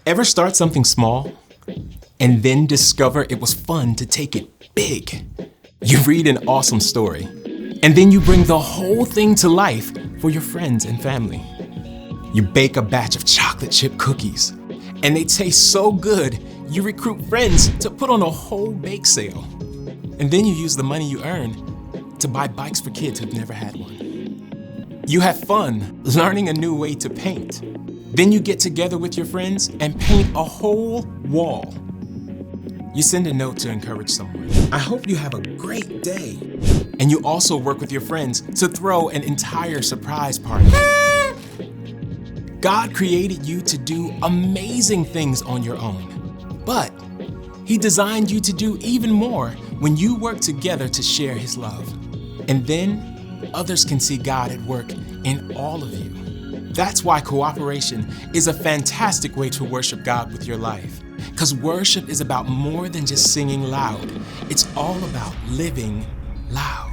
Ever start something small and then discover it was fun to take it big? You read an awesome story and then you bring the whole thing to life for your friends and family. You bake a batch of chocolate chip cookies and they taste so good you recruit friends to put on a whole bake sale. And then you use the money you earn to buy bikes for kids who've never had one. You have fun learning a new way to paint. Then you get together with your friends and paint a whole wall. You send a note to encourage someone. I hope you have a great day. And you also work with your friends to throw an entire surprise party. God created you to do amazing things on your own, but He designed you to do even more when you work together to share His love. And then others can see God at work in all of you. That's why cooperation is a fantastic way to worship God with your life. Because worship is about more than just singing loud. It's all about living loud.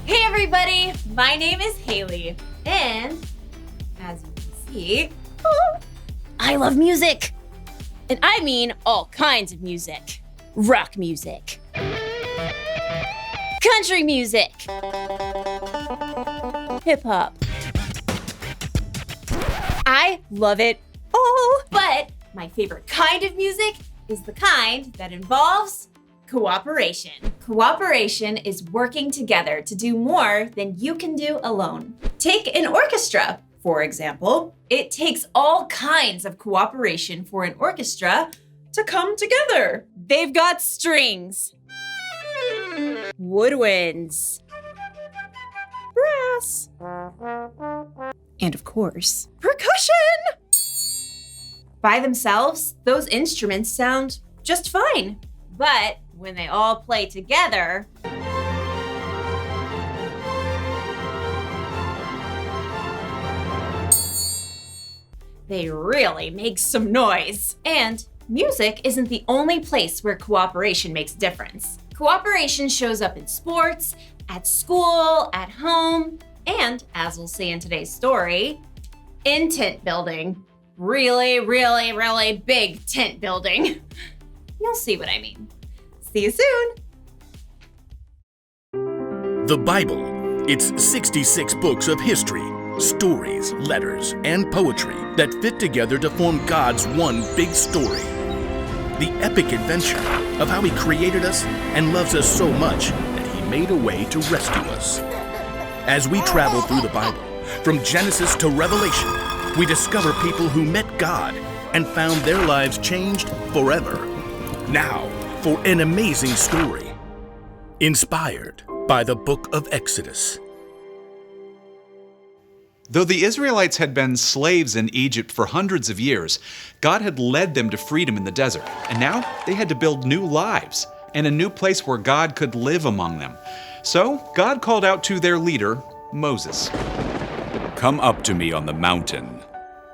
Everybody, my name is Haley, and as you can see, I love music. And I mean all kinds of music. Rock music, country music, hip hop. I love it all. But my favorite kind of music is the kind that involves cooperation. Cooperation is working together to do more than you can do alone. Take an orchestra, for example. It takes all kinds of cooperation for an orchestra to come together. They've got strings, woodwinds, brass, and of course, percussion. By themselves, those instruments sound just fine. But when they all play together, they really make some noise. And music isn't the only place where cooperation makes a difference. Cooperation shows up in sports, at school, at home, and, as we'll see in today's story, in tent building. Really, really, really big tent building. You'll see what I mean. See you soon. The Bible. It's 66 books of history, stories, letters, and poetry that fit together to form God's one big story. The epic adventure of how He created us and loves us so much that He made a way to rescue us. As we travel through the Bible, from Genesis to Revelation, we discover people who met God and found their lives changed forever. Now, for an amazing story, inspired by the book of Exodus. Though the Israelites had been slaves in Egypt for hundreds of years, God had led them to freedom in the desert, and now they had to build new lives and a new place where God could live among them. So God called out to their leader, Moses. Come up to me on the mountain.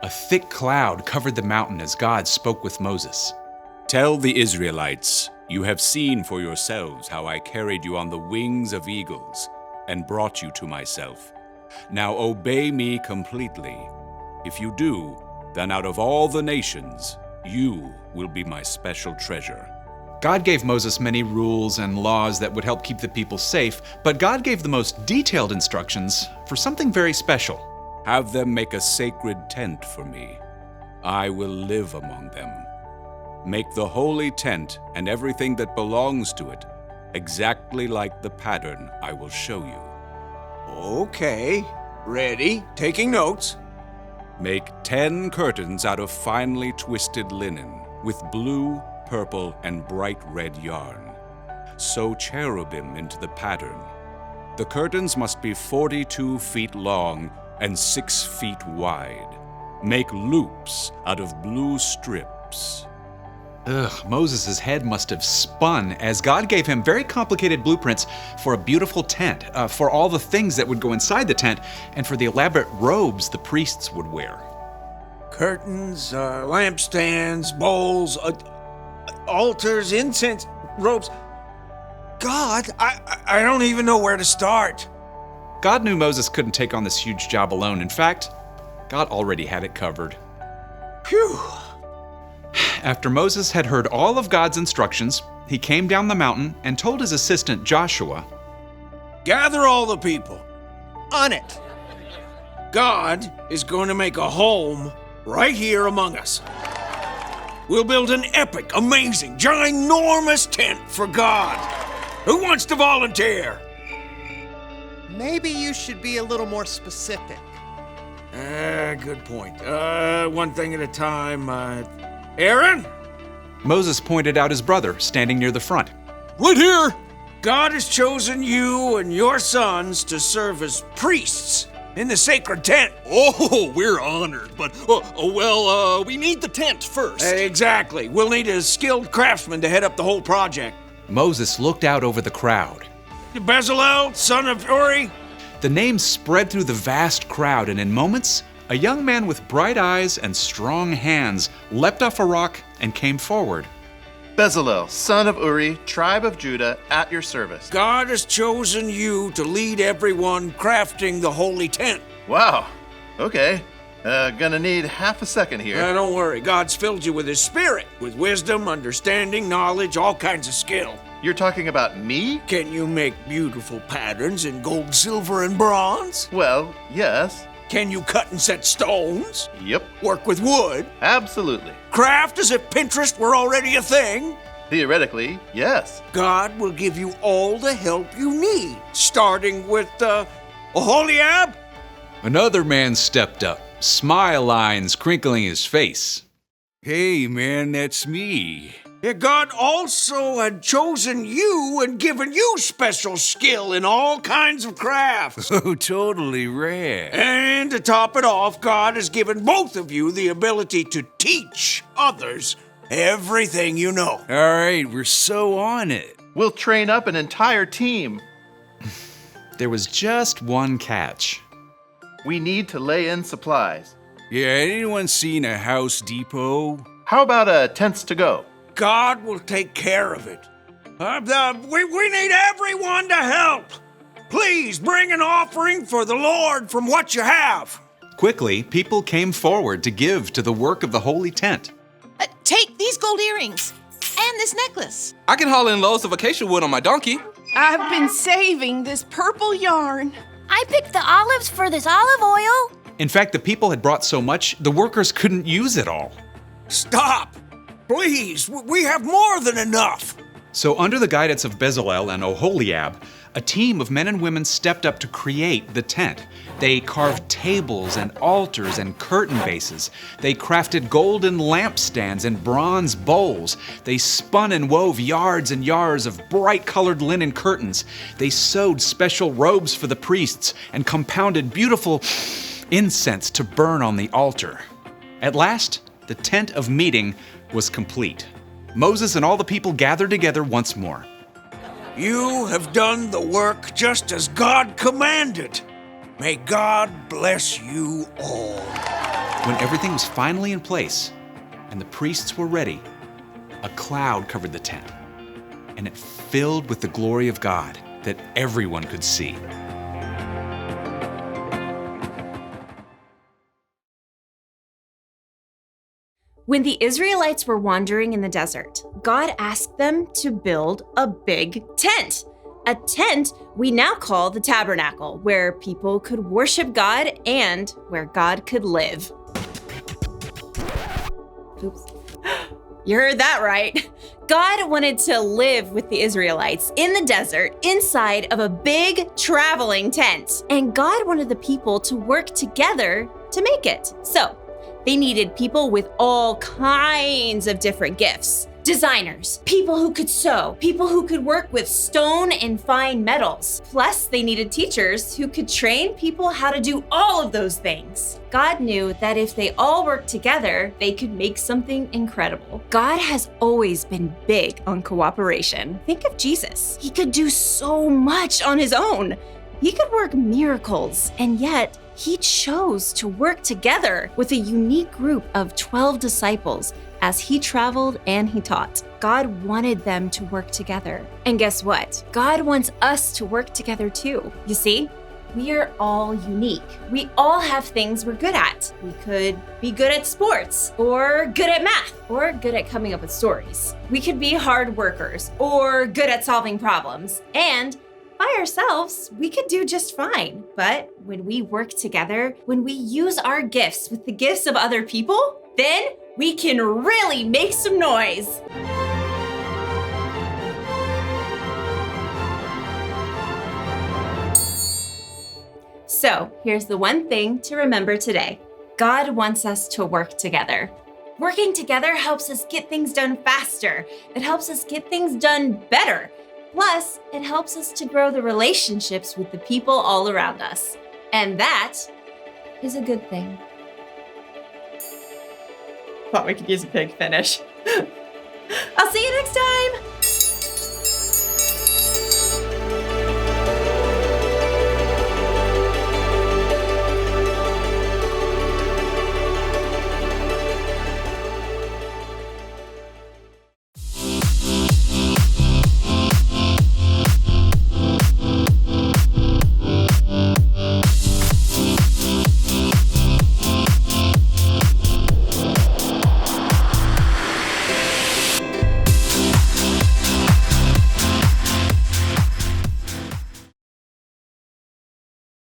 A thick cloud covered the mountain as God spoke with Moses. Tell the Israelites, you have seen for yourselves how I carried you on the wings of eagles and brought you to myself. Now obey me completely. If you do, then out of all the nations, you will be my special treasure. God gave Moses many rules and laws that would help keep the people safe, but God gave the most detailed instructions for something very special. Have them make a sacred tent for me. I will live among them. Make the holy tent and everything that belongs to it exactly like the pattern I will show you. Okay, ready, taking notes. Make 10 curtains out of finely twisted linen with blue, purple, and bright red yarn. Sew cherubim into the pattern. The curtains must be 42 feet long and 6 feet wide. Make loops out of blue strips. Moses' head must have spun as God gave him very complicated blueprints for a beautiful tent, for all the things that would go inside the tent, and for the elaborate robes the priests would wear. Curtains, lampstands, bowls, altars, incense, robes. God, I don't even know where to start. God knew Moses couldn't take on this huge job alone. In fact, God already had it covered. Phew. After Moses had heard all of God's instructions, he came down the mountain and told his assistant Joshua, Gather all the people. On it. God is going to make a home right here among us. We'll build an epic, amazing, ginormous tent for God. Who wants to volunteer? Maybe you should be a little more specific. Good point. One thing at a time. Aaron? Moses pointed out his brother standing near the front. Right here! God has chosen you and your sons to serve as priests in the sacred tent. Oh, we're honored, but, we need the tent first. Exactly. We'll need a skilled craftsman to head up the whole project. Moses looked out over the crowd. Bezalel, son of Uri. The name spread through the vast crowd, and in moments, a young man with bright eyes and strong hands leapt off a rock and came forward. Bezalel, son of Uri, tribe of Judah, at your service. God has chosen you to lead everyone crafting the holy tent. Wow. Okay. Gonna need half a second here. Don't worry. God's filled you with His Spirit, with wisdom, understanding, knowledge, all kinds of skill. You're talking about me? Can you make beautiful patterns in gold, silver, and bronze? Well, yes. Can you cut and set stones? Yep, Work with wood? absolutely. Craft as if Pinterest were already a thing? Theoretically, yes. God will give you all the help you need, starting with, Oholiab? Another man stepped up, smile lines crinkling his face. Hey, man, that's me. Yeah, God also had chosen you and given you special skill in all kinds of crafts. Oh, totally rad. And to top it off, God has given both of you the ability to teach others everything you know. All right, we're so on it. We'll train up an entire team. There was just one catch. We need to lay in supplies. Yeah, anyone seen a House Depot? How about tents to go? God will take care of it. We need everyone to help. Please bring an offering for the Lord from what you have. Quickly, people came forward to give to the work of the holy tent. Take these gold earrings and this necklace. I can haul in loads of acacia wood on my donkey. I've been saving this purple yarn. I picked the olives for this olive oil. In fact, the people had brought so much, the workers couldn't use it all. Stop! Please, we have more than enough. So under the guidance of Bezalel and Oholiab, a team of men and women stepped up to create the tent. They carved tables and altars and curtain bases. They crafted golden lampstands and bronze bowls. They spun and wove yards and yards of bright-colored linen curtains. They sewed special robes for the priests and compounded beautiful incense to burn on the altar. At last, the tent of meeting was complete. Moses and all the people gathered together once more. You have done the work just as God commanded. May God bless you all. When everything was finally in place and the priests were ready, a cloud covered the tent, and it filled with the glory of God that everyone could see. When the Israelites were wandering in the desert, God asked them to build a big tent. A tent we now call the tabernacle, where people could worship God and where God could live. Oops. You heard that right. God wanted to live with the Israelites in the desert inside of a big traveling tent. And God wanted the people to work together to make it. So, they needed people with all kinds of different gifts. Designers, people who could sew, people who could work with stone and fine metals. Plus, they needed teachers who could train people how to do all of those things. God knew that if they all worked together, they could make something incredible. God has always been big on cooperation. Think of Jesus. He could do so much on his own. He could work miracles, and yet he chose to work together with a unique group of 12 disciples as he traveled and he taught. God wanted them to work together. And guess what? God wants us to work together too. You see, we are all unique. We all have things we're good at. We could be good at sports, or good at math, or good at coming up with stories. We could be hard workers, or good at solving problems. And by ourselves, we could do just fine. But when we work together, when we use our gifts with the gifts of other people, then we can really make some noise. So here's the one thing to remember today. God wants us to work together. Working together helps us get things done faster. It helps us get things done better. Plus, it helps us to grow the relationships with the people all around us. And that is a good thing. Thought we could use a big finish. I'll see you next time!